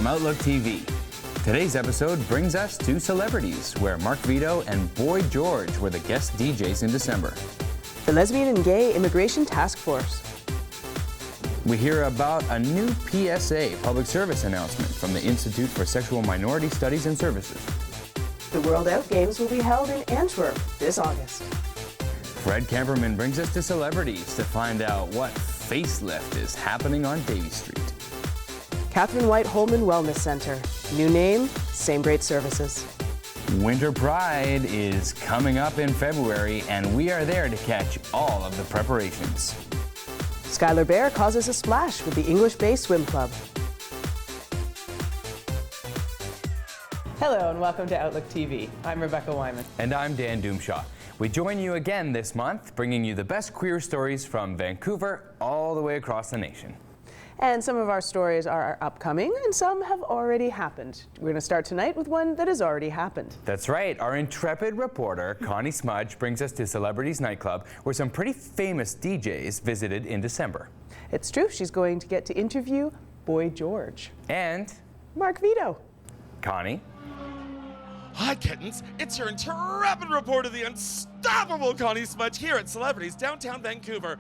from Outlook TV. Today's episode brings us to Celebrities, where Marc Vedo and Boy George were the guest DJs in December. The Lesbian and Gay Immigration Task Force. We hear about a new PSA, Public Service Announcement, from the Institute for Sexual Minority Studies and Services. The World OutGames will be held in Antwerp this August. Fred Kamperman brings us to Celebrities to find out what facelift is happening on Davie Street. Catherine White Holman Wellness Centre. New name, same great services. WinterPRIDE is coming up in February, and we are there to catch all of the preparations. Skyler Baier causes a splash with the English-based swim club. Hello and welcome to Outlook TV. I'm Rebecca Wyman. And I'm Dan Doomshaw. We join you again this month, bringing you the best queer stories from Vancouver all the way across the nation. And some of our stories are upcoming and some have already happened. We're going to start tonight with one that has already happened. That's right. Our intrepid reporter, Conni Smuge, brings us to Celebrities Night Club, where some pretty famous DJs visited in December. It's true. She's going to get to interview Boy George. And Marc Vedo. Connie. Hi kittens, it's your intrepid reporter, the Unstoppable Conni Smuge here at Celebrities downtown Vancouver.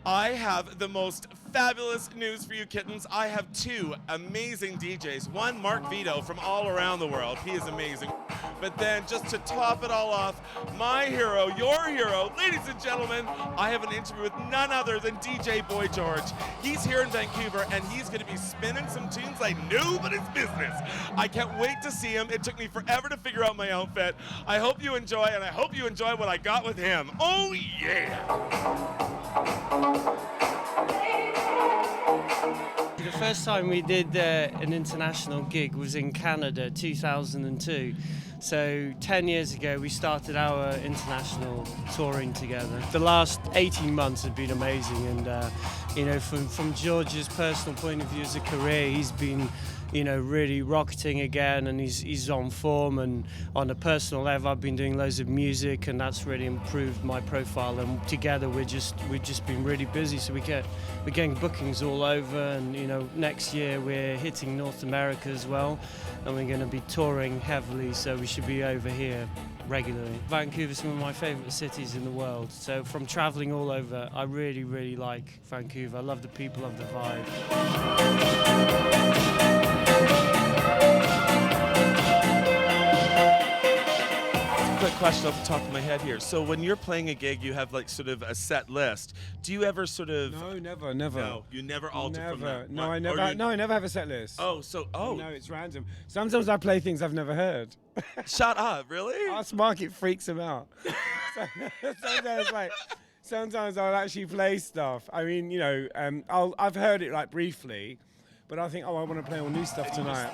I have the most fabulous news for you kittens. I have two amazing DJs. One, Marc Vedo from all around the world. He is amazing. But then just to top it all off, my hero, your hero, ladies and gentlemen, I have an interview with none other than DJ Boy George. He's here in Vancouver and he's gonna be spinning some tunes like nobody's business. I can't wait to see him. It took me forever to figure out my outfit. I hope you enjoy, and I hope you enjoy what I got with him. Oh yeah! The first time we did an international gig was in Canada, 2002. So 10 years ago we started our international touring together. The last 18 months have been amazing, and you know, from George's personal point of view as a career, he's been, you know, really rocketing again, and he's on form. And on a personal level, I've been doing loads of music, and that's really improved my profile. And together we've just been really busy. So we're getting bookings all over, and you know, next year we're hitting North America as well, and we're going to be touring heavily. So we should be over here regularly. Vancouver's one of my favourite cities in the world. So from travelling all over, I really, really like Vancouver. I love the people, love the vibe. Quick question off the top of my head here. So when you're playing a gig, you have like sort of a set list. Do you ever sort of? No, never. No, you never alter from that. No, I never. No, I never have a set list. Oh, so No, it's random. Sometimes I play things I've never heard. Shut up! Really? Ask Mark, it freaks him out. Sometimes I'll actually play stuff. I mean, you know, I've heard it like briefly, but I think, oh, I want to play all new stuff tonight.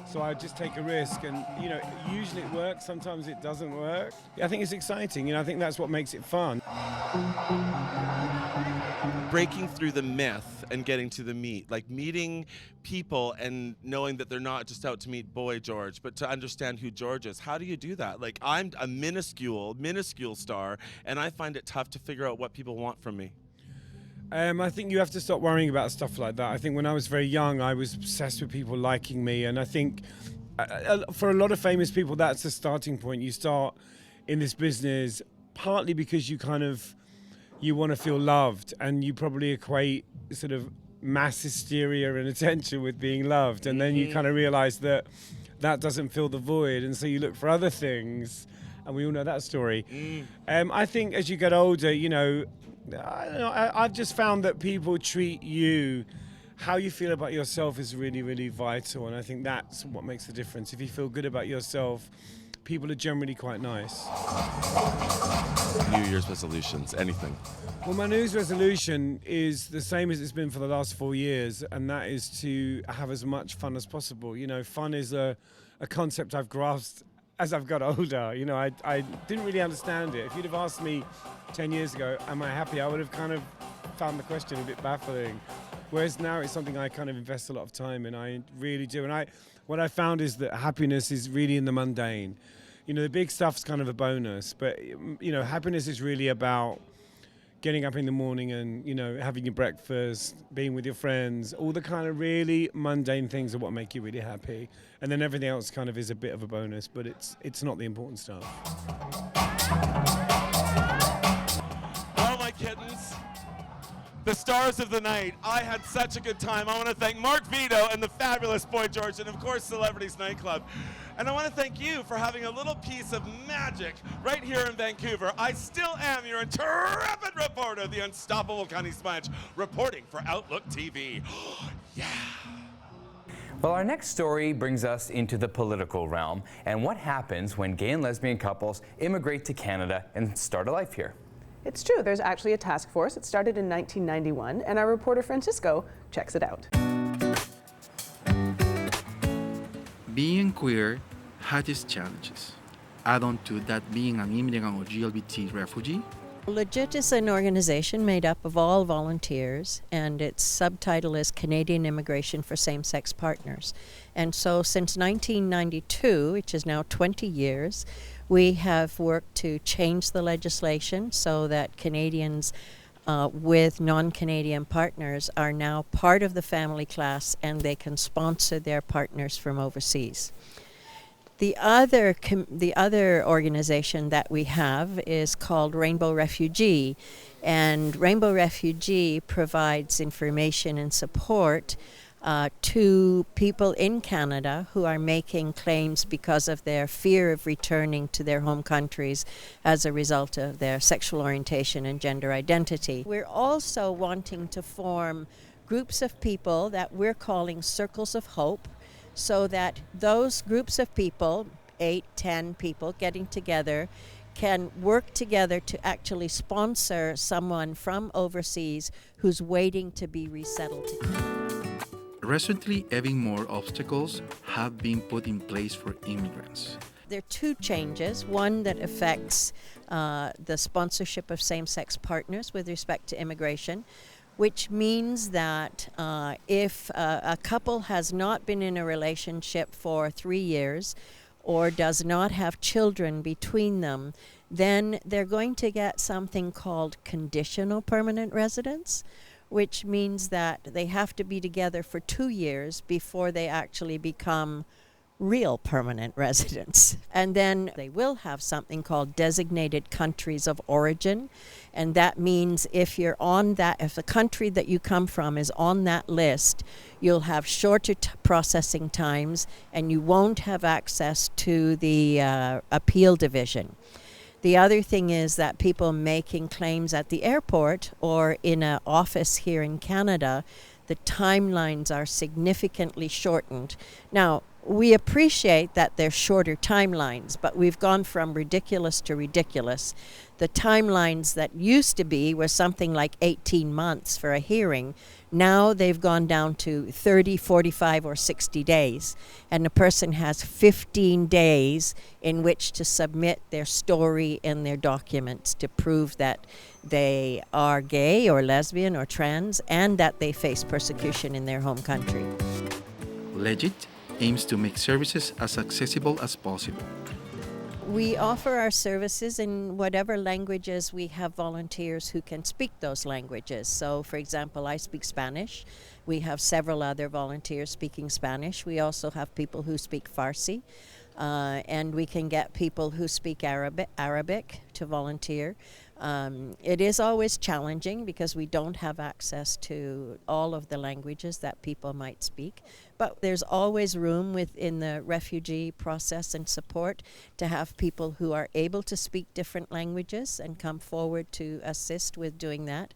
So I just take a risk, and you know, usually it works, sometimes it doesn't work. I think it's exciting, you know, I think that's what makes it fun. Breaking through the myth and getting to the meat, like meeting people and knowing that they're not just out to meet Boy George, but to understand who George is. How do you do that? Like, I'm a minuscule star, and I find it tough to figure out what people want from me. I think you have to stop worrying about stuff like that. I think when I was very young, I was obsessed with people liking me, and I think for a lot of famous people, that's the starting point. You start in this business partly because you want to feel loved, and you probably equate sort of mass hysteria and attention with being loved, and then you kind of realize that doesn't fill the void, and so you look for other things, and we all know that story. I think as you get older, you know, I don't know, I've just found that people treat you, how you feel about yourself is really, really vital, and I think that's what makes the difference. If you feel good about yourself, people are generally quite nice. New Year's resolutions, anything? Well, my New Year's resolution is the same as it's been for the last 4 years, and that is to have as much fun as possible. You know, fun is a concept I've grasped as I've got older. You know, I didn't really understand it. If you'd have asked me 10 years ago, am I happy, I would have kind of found the question a bit baffling. Whereas now it's something I kind of invest a lot of time in. I really do. And what I found is that happiness is really in the mundane. You know, the big stuff's kind of a bonus, but, you know, happiness is really about getting up in the morning and, having your breakfast, being with your friends, all the kind of really mundane things are what make you really happy. And then everything else kind of is a bit of a bonus, but it's not the important stuff. Well, my kittens, the stars of the night, I had such a good time. I want to thank Marc Vedo and the fabulous Boy George, and of course Celebrities Night Club. And I want to thank you for having a little piece of magic right here in Vancouver. I still am your intrepid reporter, the Unstoppable Conni Smuge, reporting for Outlook TV. Yeah. Well, our next story brings us into the political realm and what happens when gay and lesbian couples immigrate to Canada and start a life here. It's true, there's actually a task force. It started in 1991, and our reporter Francisco checks it out. Being queer had its challenges. Add on to that being an immigrant or LGBT refugee. Legit is an organization made up of all volunteers, and its subtitle is Canadian Immigration for Same-Sex Partners. And so since 1992, which is now 20 years, we have worked to change the legislation so that Canadians with non-Canadian partners are now part of the family class, and they can sponsor their partners from overseas. The other organization that we have is called Rainbow Refugee, and Rainbow Refugee provides information and support to people in Canada who are making claims because of their fear of returning to their home countries as a result of their sexual orientation and gender identity. We're also wanting to form groups of people that we're calling Circles of Hope, so that those groups of people, 8, 10 people getting together, can work together to actually sponsor someone from overseas who's waiting to be resettled to Canada. Recently, even more obstacles have been put in place for immigrants. There are two changes, one that affects the sponsorship of same-sex partners with respect to immigration, which means that if a couple has not been in a relationship for 3 years or does not have children between them, then they're going to get something called conditional permanent residence, which means that they have to be together for 2 years before they actually become real permanent residents. And then they will have something called designated countries of origin, and that means if you're on that, if the country that you come from is on that list, you'll have shorter processing times, and you won't have access to the appeal division. The other thing is that people making claims at the airport or in an office here in Canada, the timelines are significantly shortened. Now, we appreciate that they're shorter timelines, but we've gone from ridiculous to ridiculous. The timelines that used to be were something like 18 months for a hearing. Now they've gone down to 30, 45, or 60 days. And the person has 15 days in which to submit their story and their documents to prove that they are gay or lesbian or trans and that they face persecution in their home country. Legit aims to make services as accessible as possible. We offer our services in whatever languages we have volunteers who can speak those languages. So, for example, I speak Spanish. We have several other volunteers speaking Spanish. We also have people who speak Farsi. And we can get people who speak Arabic to volunteer. It is always challenging because we don't have access to all of the languages that people might speak. But there's always room within the refugee process and support to have people who are able to speak different languages and come forward to assist with doing that.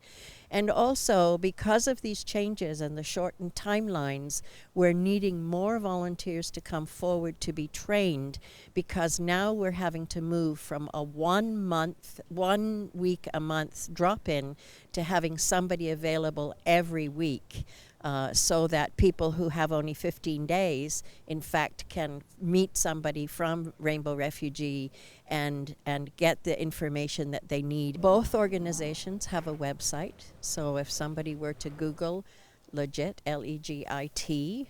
And also, because of these changes and the shortened timelines, we're needing more volunteers to come forward to be trained, because now we're having to move from a 1 week a month drop-in to having somebody available every week. So that people who have only 15 days, in fact, can meet somebody from Rainbow Refugee and get the information that they need. Both organizations have a website, so if somebody were to Google legit, Legit,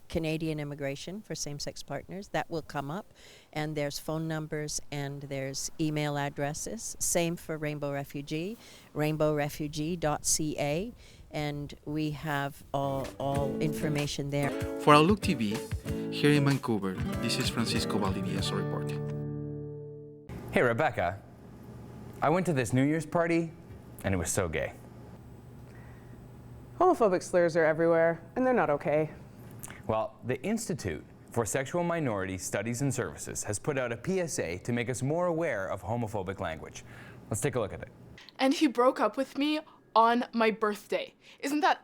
Canadian immigration for same-sex partners. That will come up, and there's phone numbers and there's email addresses. Same for Rainbow Refugee, rainbowrefugee.ca, and we have all information there. For Outlook TV, here in Vancouver, this is Francisco Valdiviezo reporting. Hey, Rebecca. I went to this New Year's party, and it was so gay. Homophobic slurs are everywhere, and they're not okay. Well, the Institute for Sexual Minority Studies and Services has put out a PSA to make us more aware of homophobic language. Let's take a look at it. And he broke up with me on my birthday. Isn't that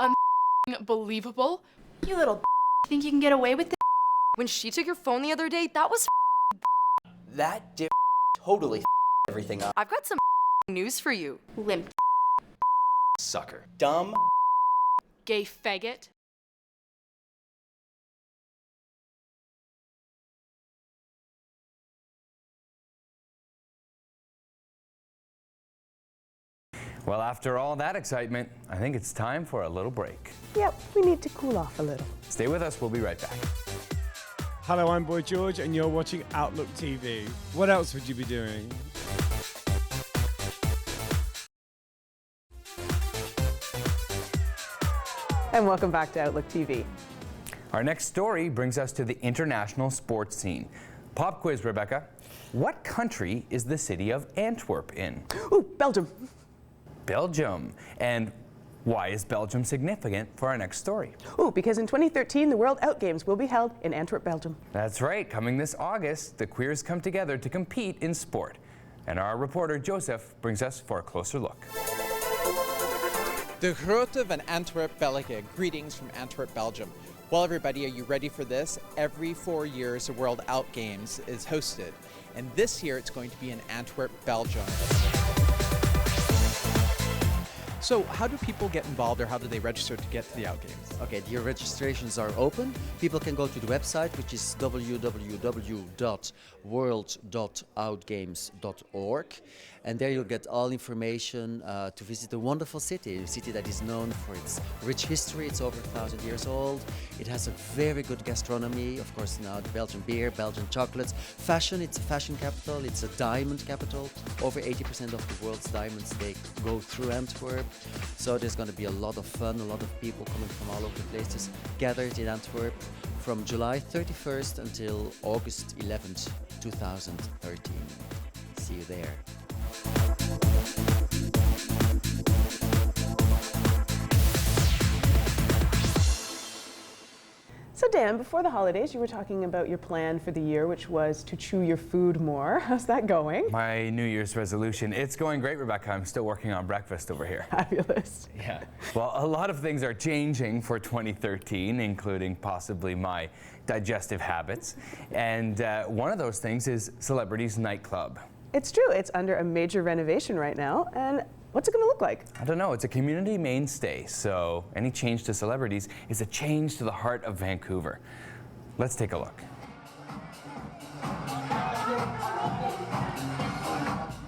unbelievable? You little think you can get away with it? When she took your phone the other day, that was That dip totally everything up. I've got some news for you. Limp Sucker. Dumb. Gay faggot. Well, after all that excitement, I think it's time for a little break. Yep, we need to cool off a little. Stay with us, we'll be right back. Hello, I'm Boy George, and you're watching Outlook TV. What else would you be doing? And welcome back to Outlook TV. Our next story brings us to the international sports scene. Pop quiz, Rebecca. What country is the city of Antwerp in? Ooh, Belgium. Belgium. And why is Belgium significant for our next story? Ooh, because in 2013, the World OutGames will be held in Antwerp, Belgium. That's right. Coming this August, the queers come together to compete in sport. And our reporter, Jozef, brings us for a closer look. De Grote van Antwerp, België. Greetings from Antwerp, Belgium. Well, everybody, are you ready for this? Every 4 years, the World OutGames is hosted. And this year, it's going to be in Antwerp, Belgium. So how do people get involved, or how do they register to get to the OutGames? Okay, the registrations are open. People can go to the website, which is www.world.outgames.org. And there you'll get all information to visit a wonderful city, a city that is known for its rich history. It's over 1,000 years old. It has a very good gastronomy. Of course, now the Belgian beer, Belgian chocolates. Fashion, it's a fashion capital. It's a diamond capital. Over 80% of the world's diamonds, they go through Antwerp. So there's going to be a lot of fun, a lot of people coming from all over the places gathered in Antwerp from July 31st until August 11th, 2013. See you there. So Dan, before the holidays, you were talking about your plan for the year, which was to chew your food more. How's that going? My New Year's resolution. It's going great, Rebecca. I'm still working on breakfast over here. Fabulous. Yeah. Well, a lot of things are changing for 2013, including possibly my digestive habits. And one of those things is Celebrities Night Club. It's true. It's under a major renovation right now. And what's it going to look like? I don't know. It's a community mainstay, so any change to Celebrities is a change to the heart of Vancouver. Let's take a look.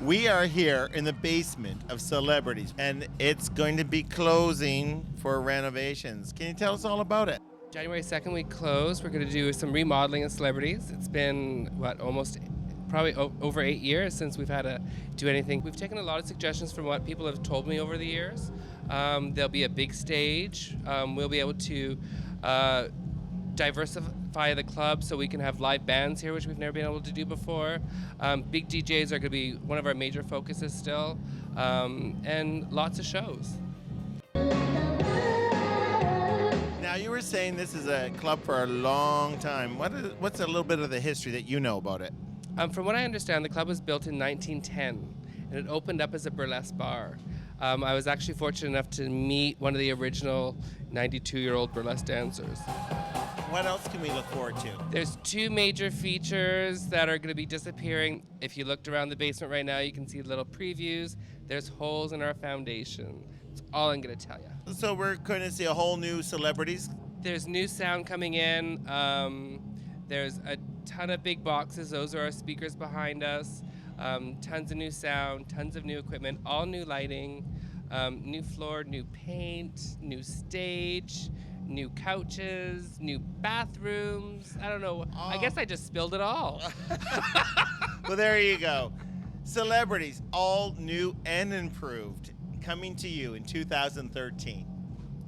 We are here in the basement of Celebrities, and it's going to be closing for renovations. Can you tell us all about it? January 2nd, we close. We're going to do some remodeling of Celebrities. It's been, probably over 8 years since we've had to do anything. We've taken a lot of suggestions from what people have told me over the years. There'll be a big stage. We'll be able to diversify the club so we can have live bands here, which we've never been able to do before. Big DJs are going to be one of our major focuses still, and lots of shows. Now, you were saying this is a club for a long time. What's a little bit of the history that you know about it? From what I understand, the club was built in 1910, and it opened up as a burlesque bar. I was actually fortunate enough to meet one of the original 92-year-old burlesque dancers. What else can we look forward to? There's 2 major features that are going to be disappearing. If you looked around the basement right now, you can see little previews. There's holes in our foundation. That's all I'm going to tell you. So we're going to see a whole new Celebrities? There's new sound coming in. There's a ton of big boxes. Those are our speakers behind us. Tons of new sound, tons of new equipment, all new lighting. New floor, new paint, new stage, new couches, new bathrooms. I don't know. I guess I just spilled it all. Well, there you go. Celebrities, all new and improved, coming to you in 2013.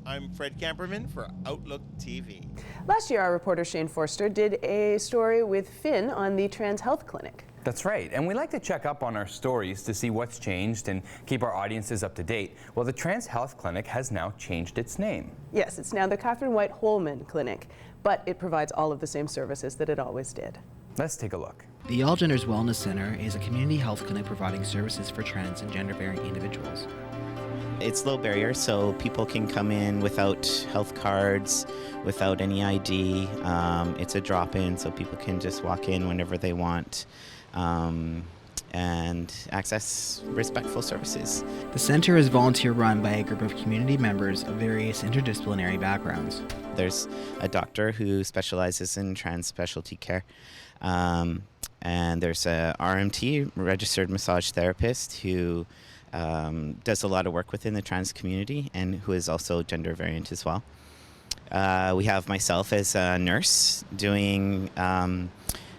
I'm Fred Kamperman for Outlook TV. Last year, our reporter Shayne Forster did a story with Finn on the Trans Health Clinic. That's right, and we like to check up on our stories to see what's changed and keep our audiences up to date. Well, the Trans Health Clinic has now changed its name. Yes, it's now the Catherine White Holman Clinic, but it provides all of the same services that it always did. Let's take a look. The All Genders Wellness Centre is a community health clinic providing services for trans and gender-varying individuals. It's low barrier, so people can come in without health cards, without any ID. It's a drop-in, so people can just walk in whenever they want and access respectful services. The centre is volunteer-run by a group of community members of various interdisciplinary backgrounds. There's a doctor who specializes in trans specialty care, and there's a RMT, registered massage therapist, who does a lot of work within the trans community and who is also gender variant as well. We have myself as a nurse doing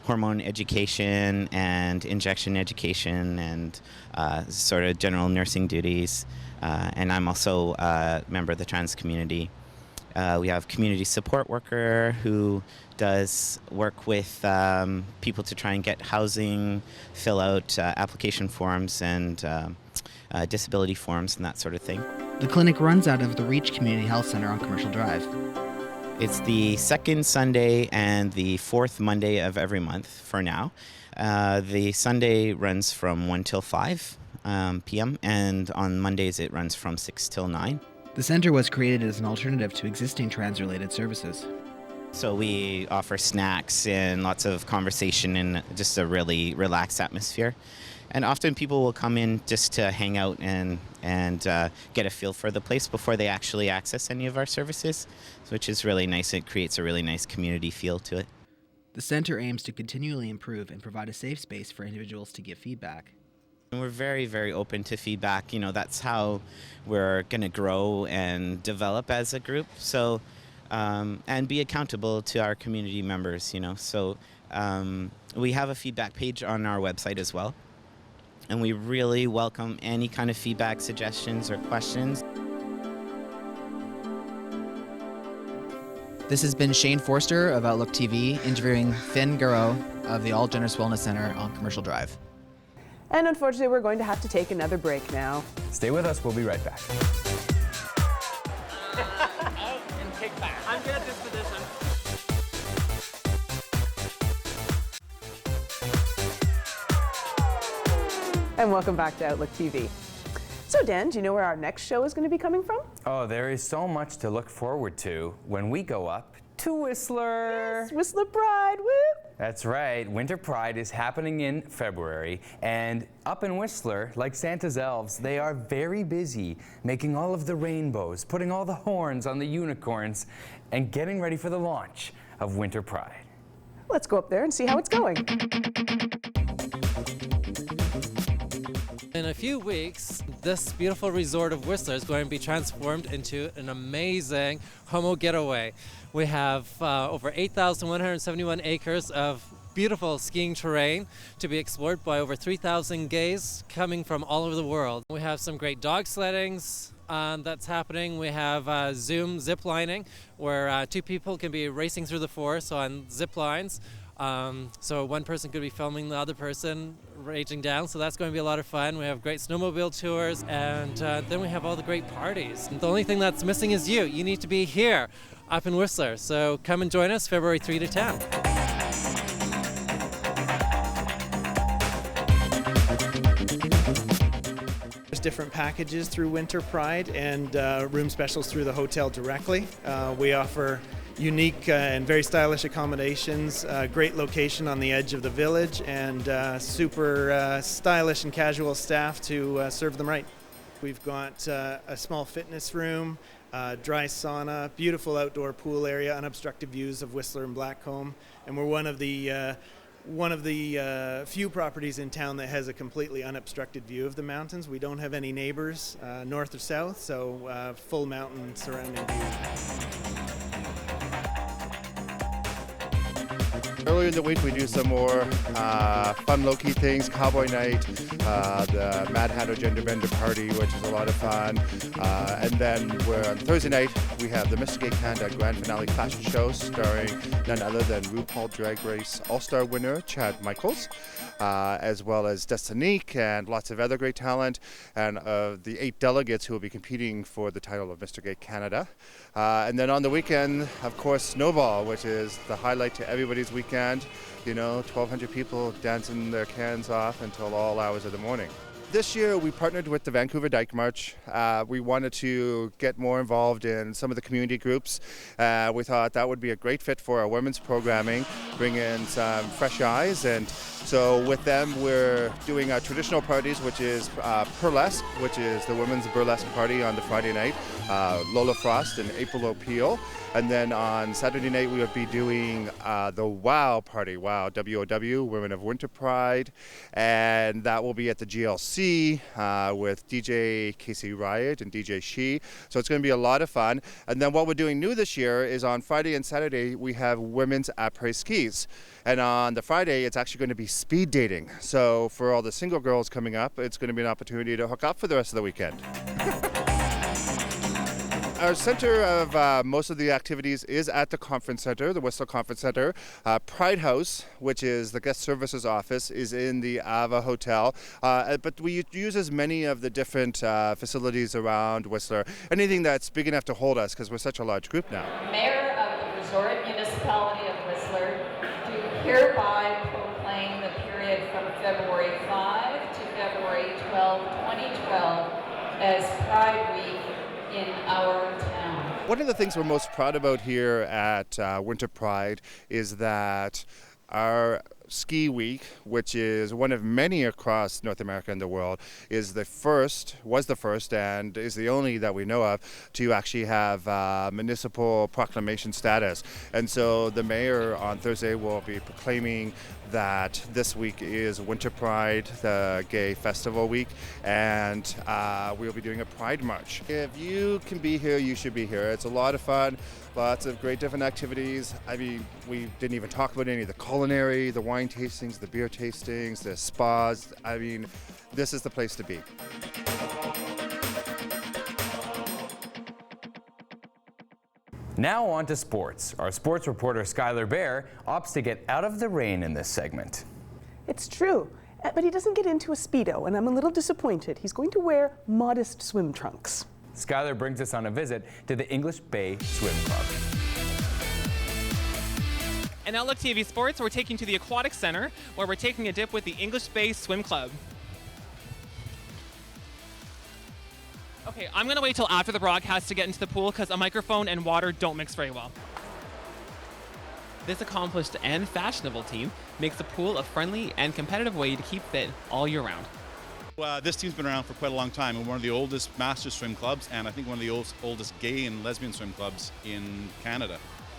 hormone education and injection education and sort of general nursing duties. And I'm also a member of the trans community. We have community support worker who does work with people to try and get housing, fill out application forms and disability forms and that sort of thing. The clinic runs out of the Reach Community Health Center on Commercial Drive. It's the second Sunday and the fourth Monday of every month for now. The Sunday runs from 1 till 5 p.m. and on Mondays it runs from 6 till 9. The center was created as an alternative to existing trans-related services. So we offer snacks and lots of conversation and just a really relaxed atmosphere. And often people will come in just to hang out and get a feel for the place before they actually access any of our services, which is really nice. It creates a really nice community feel to it. The center aims to continually improve and provide a safe space for individuals to give feedback. And we're very, very open to feedback. You know, that's how we're going to grow and develop as a group. So, and be accountable to our community members, you know. So we have a feedback page on our website as well. And we really welcome any kind of feedback, suggestions, or questions. This has been Shayne Forster of Outlook TV interviewing Finn Garreau of the All Genders Wellness Centre on Commercial Drive. And unfortunately, we're going to have to take another break now. Stay with us, we'll be right back. And kick back. I'm good at this position. And welcome back to Outlook TV. So Dan, do you know where our next show is going to be coming from? Oh, there is so much to look forward to when we go up to Whistler. Yes, Whistler Pride, woo! That's right, WinterPRIDE is happening in February, and up in Whistler, like Santa's elves, they are very busy making all of the rainbows, putting all the horns on the unicorns, and getting ready for the launch of WinterPRIDE. Let's go up there and see how it's going. In a few weeks, this beautiful resort of Whistler is going to be transformed into an amazing homo getaway. We have over 8,171 acres of beautiful skiing terrain to be explored by over 3,000 gays coming from all over the world. We have some great dog sleddings that's happening. We have Zoom zip lining, where two people can be racing through the forest on zip lines. So one person could be filming the other person raging down, so that's going to be a lot of fun. We have great snowmobile tours, and then we have all the great parties. And the only thing that's missing is you. You need to be here up in Whistler, so come and join us February 3 to 10. There's different packages through WinterPRIDE and room specials through the hotel directly. We offer unique and very stylish accommodations, great location on the edge of the village, and super stylish and casual staff to serve them right. We've got a small fitness room, dry sauna, beautiful outdoor pool area, unobstructed views of Whistler and Blackcomb, and we're one of the one of the few properties in town that has a completely unobstructed view of the mountains. We don't have any neighbors north or south, so full mountain surrounding view. Earlier in the week, we do some more fun, low-key things. Cowboy night, the Mad Hatter Gender Bender party, which is a lot of fun. And then on Thursday night, we have the Mr. Gay Canada Grand Finale fashion show starring none other than RuPaul Drag Race All-Star winner Chad Michaels, as well as Destinique and lots of other great talent, and the 8 delegates who will be competing for the title of Mr. Gay Canada. And then on the weekend, of course, Snowball, which is the highlight to everybody's weekend. You know, 1,200 people dancing their cans off until all hours of the morning. This year we partnered with the Vancouver Dyke March. We wanted to get more involved in some of the community groups. We thought that would be a great fit for our women's programming, bring in some fresh eyes. And so with them we're doing our traditional parties, which is Burlesque, which is the women's burlesque party on the Friday night, Lola Frost and April O'Peel. And then on Saturday night we would be doing the WOW party, WOW, W-O-W, Women of WinterPRIDE, and that will be at the GLC with DJ Casey Riot and DJ She. So it's going to be a lot of fun. And then what we're doing new this year is on Friday and Saturday we have women's après skis. And on the Friday, it's actually going to be speed dating. So for all the single girls coming up, it's going to be an opportunity to hook up for the rest of the weekend. Our center of most of the activities is at the conference center, the Whistler Conference Center. Pride House, which is the guest services office, is in the Ava Hotel. But we use as many of the different facilities around Whistler. Anything that's big enough to hold us, because we're such a large group now. Mayor of the Resort Municipality of Whistler do hereby proclaim the period from February 5 to February 12, 2012 as Pride Week in our town. One of the things we're most proud about here at WinterPRIDE is that our ski week, which is one of many across North America and the world, was the first and is the only that we know of to actually have municipal proclamation status. And so the mayor on Thursday will be proclaiming that this week is WinterPRIDE, the gay festival week, and we'll be doing a Pride March. If you can be here, you should be here. It's a lot of fun. Lots of great different activities. I mean, we didn't even talk about any of the culinary, the wine tastings, the beer tastings, the spas. I mean, this is the place to be. Now on to sports. Our sports reporter Skyler Baier opts to get out of the rain in this segment. It's true, but he doesn't get into a Speedo, and I'm a little disappointed. He's going to wear modest swim trunks. Skyler brings us on a visit to the English Bay Swim Club. In OutLookTV Sports, we're taking to the Aquatic Center, where we're taking a dip with the English Bay Swim Club. Okay, I'm gonna wait till after the broadcast to get into the pool because a microphone and water don't mix very well. This accomplished and fashionable team makes the pool a friendly and competitive way to keep fit all year round. This team's been around for quite a long time. We're one of the oldest master swim clubs, and I think one of the oldest gay and lesbian swim clubs in Canada.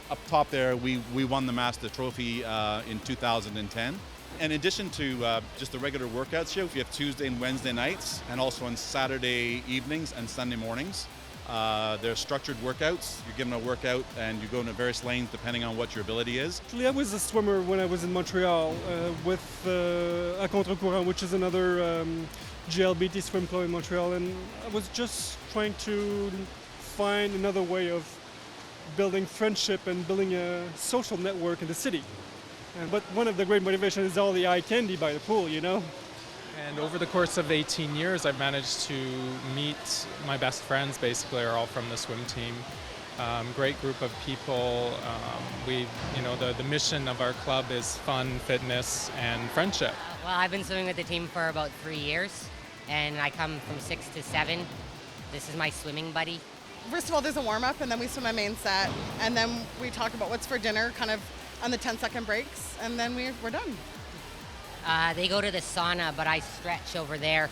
Up top there, we won the Master Trophy in 2010. In addition to just the regular workouts here, we have Tuesday and Wednesday nights, and also on Saturday evenings and Sunday mornings. They're structured workouts. You're given a workout and you go into various lanes depending on what your ability is. Actually, I was a swimmer when I was in Montreal with A Contre-Courant, which is another GLBT swim club in Montreal, and I was just trying to find another way of building friendship and building a social network in the city. But one of the great motivations is all the eye candy by the pool, you know? And over the course of 18 years, I've managed to meet my best friends, basically, are all from the swim team. Great group of people. The mission of our club is fun, fitness, and friendship. Well, I've been swimming with the team for about 3 years, and I come from 6 to 7. This is my swimming buddy. First of all, there's a warm-up, and then we swim a main set, and then we talk about what's for dinner, kind of on the 10-second breaks, and then we're done. They go to the sauna, but I stretch over there.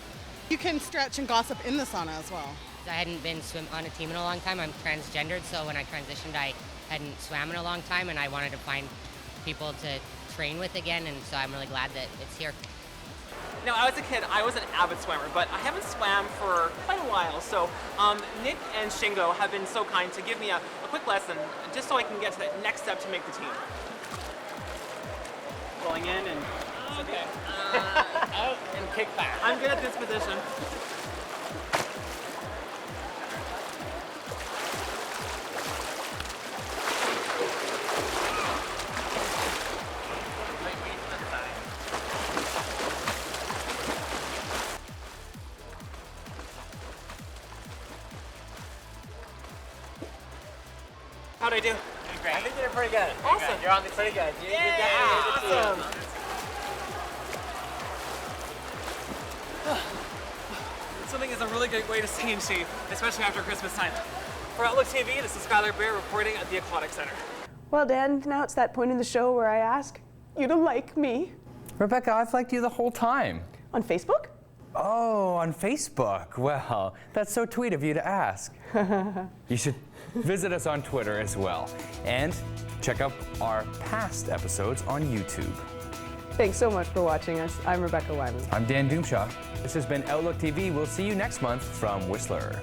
You can stretch and gossip in the sauna as well. I hadn't been swim on a team in a long time. I'm transgendered, so when I transitioned, I hadn't swam in a long time, and I wanted to find people to train with again, and so I'm really glad that it's here. Now, I was a kid, I was an avid swimmer, but I haven't swam for quite a while. So Nick and Shingo have been so kind to give me a quick lesson just so I can get to that next step to make the team. Pulling in and okay. Out and kick back. I'm good at this position. How'd I do? Great. I think you did pretty good. Awesome. You're on the pretty good. You definitely awesome. Swimming is a really good way to stay in shape, especially after Christmas time. For Outlook TV, this is Skyler Baier reporting at the Aquatic Center. Well, Dan, now it's that point in the show where I ask you to like me. Rebecca, I've liked you the whole time. On Facebook? Oh, on Facebook. Well, that's so sweet of you to ask. You should visit us on Twitter as well. And check out our past episodes on YouTube. Thanks so much for watching us. I'm Rebecca Wyman. I'm Dan Doomshaw. This has been Outlook TV. We'll see you next month from Whistler.